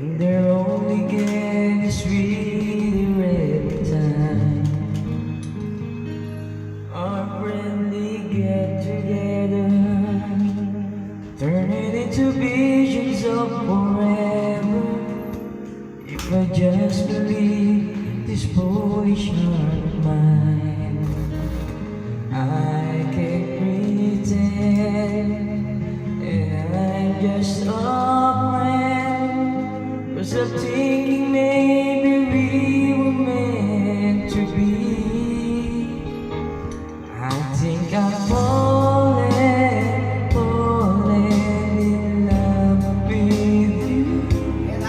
and they're only getting sweeter every time. Our friendly get together, turning into visions of forever. If I just believe this foolish heart of mine, I can't pretend I'm just a friend, 'cause I'm thinking maybe we were meant to be. I think I'm falling in love with you, and I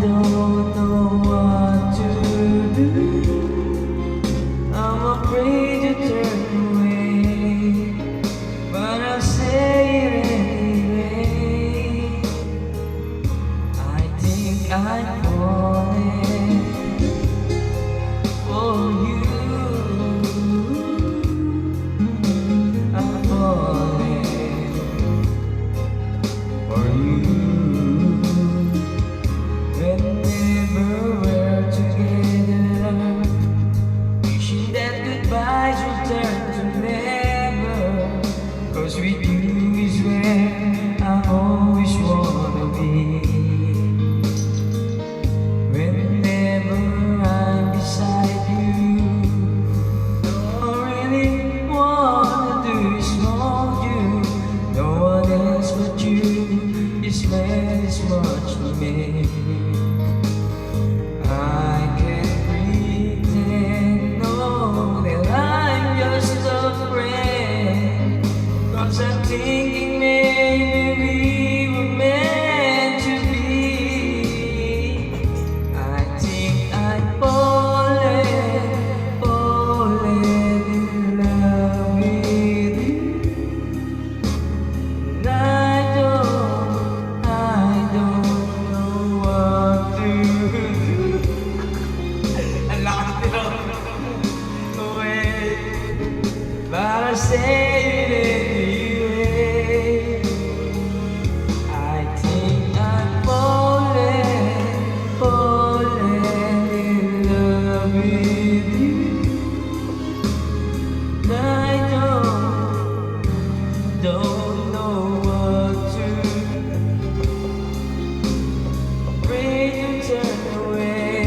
don't know what to do. I'm afraid to turn away, but I'll say it anyway. I think I'm falling for you. I'm falling for you. Whenever we're together, wishing that goodbyes will turn to never. 'Cause with you is where I always wanna be. Whenever I'm beside you, all I really wanna do is hold you. No one else but you is meant as much to me. I can't pretend, no, that I'm just a friend, 'cause I'm thinking maybe we were meant to be. I think I'm falling in love with you, and I don't know what to do. I lost it away, but I say it anyway. I think I'm falling in love with you, and I don't know what to do. Afraid to turn away,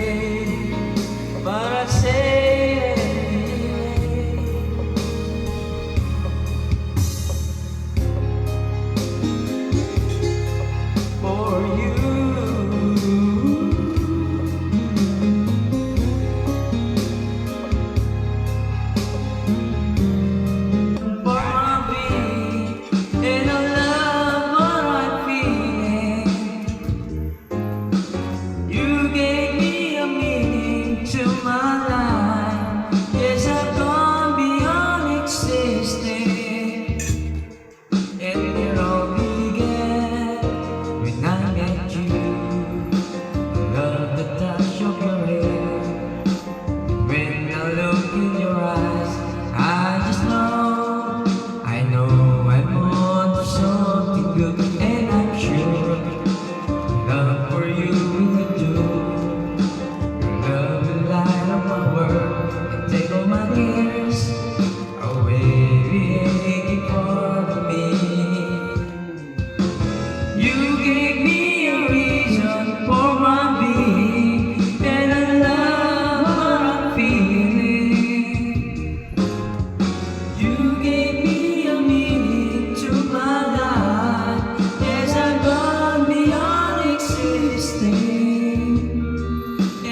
but I say it anyway. For you, for my being, and I love what I'm feeling. You gave me a meaning to my life. Yes, I've gone beyond existing, and it all began when I met you. I love the touch of your hair. When I look in your eyes, I just know I'm on to something good, and I'm sure love for you will do. Your love will light up my world and take all my tears away, making fun of me. You gave me a reason for my being, and I love what I'm feeling. You gave me a meaning to my life. Yes, I've gone beyond existing,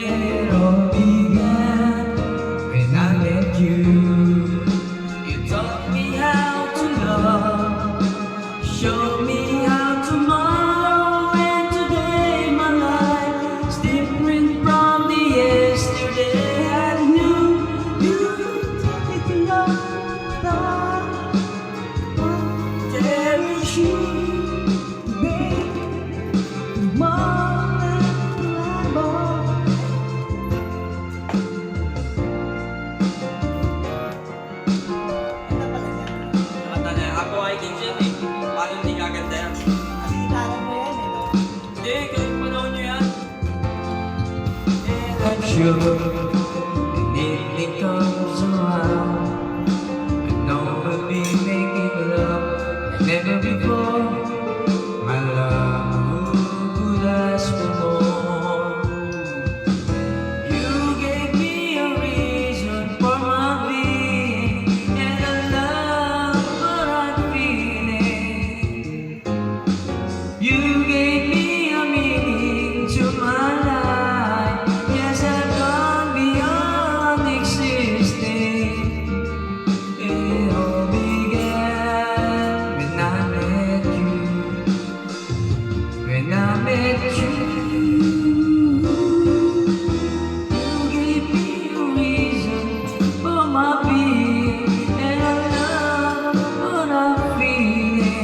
and it all began when I met you. You taught me how to love, showed me how tomorrow and today my life is different from the yesterday. I knew you taught me to love, cherish you, babe, more than ever. you. And if it comes around, I know we'll be making love like never before. My love, who could ask for more? You gave me a reason for my being, and I love what I'm feeling. You gave me a meaning to my life. Yes, I've gone beyond existing. It all began when I met you. When I met you, you gave me a reason for my being, and I love what I'm feeling.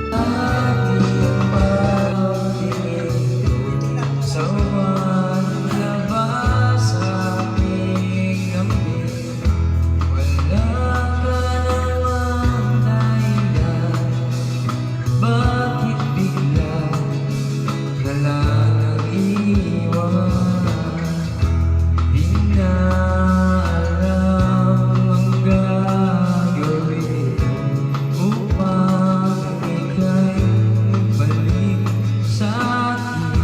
Aking pagtingin sa lumabas sa aking damdamin. Wala ka namang dahilan, bakit bigla na lang ang iwan? Di na alam ang gagawin upang ika'y balik sa akin.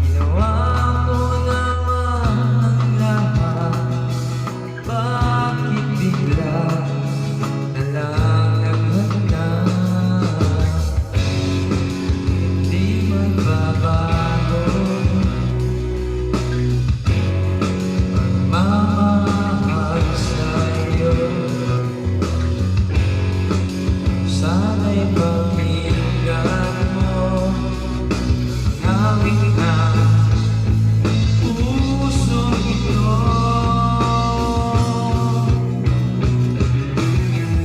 Ginawa mo naman ang lahat, bakit bigla na lang naghanap? Hindi magbabago pagmamahal sa'yo. Sana'y pakinggan mo ang aming pusong ito.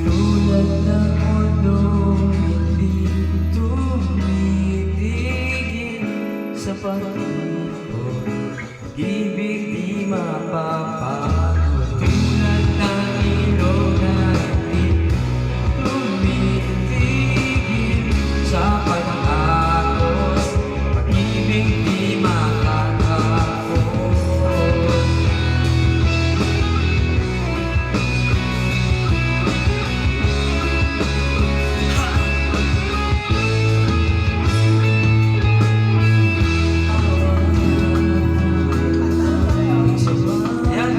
Tulad ng mundong hindi tumitigil sa pag-ibig, ibig di mapapagod. Tulad ng ilog na hindi tumitigil sa pag-agos, pag-ibig di makakapagod. Yan,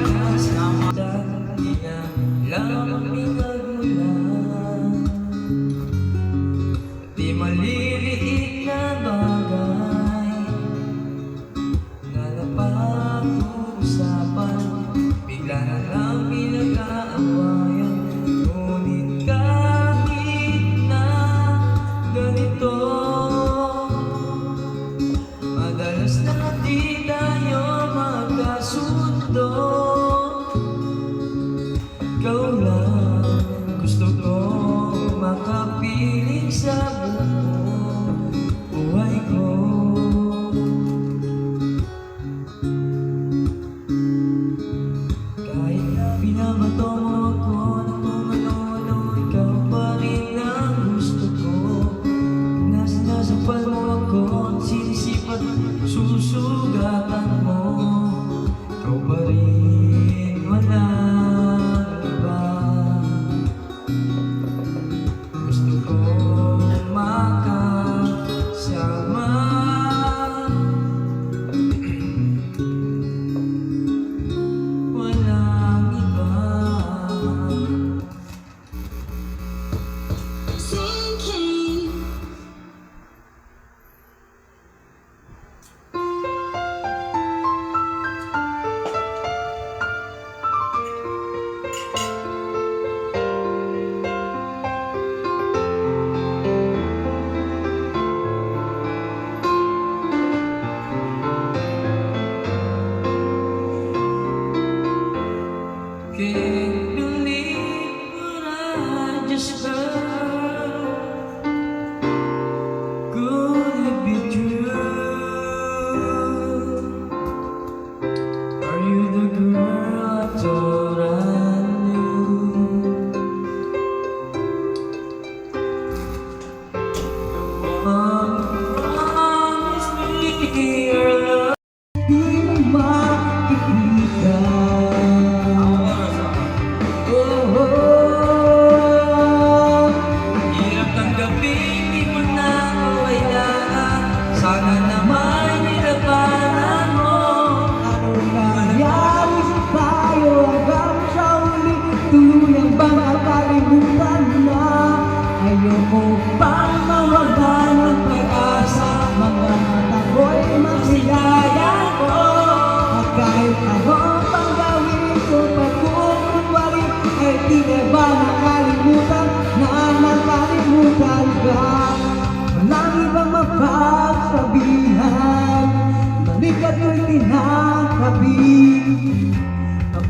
tinatabi.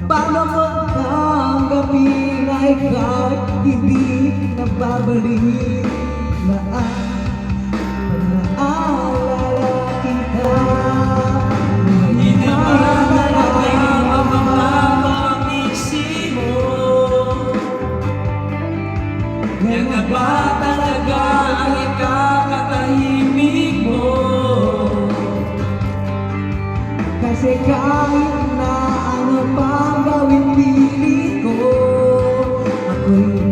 Paano mo tanggapin na ikaw hindi nababalik? Naalala kita. Hindi naman talaga mapapang isip mo. Yan na ba talaga ang ikakatahimik mo? Kasi kahit na ano pang gawin pilit ko, ako'y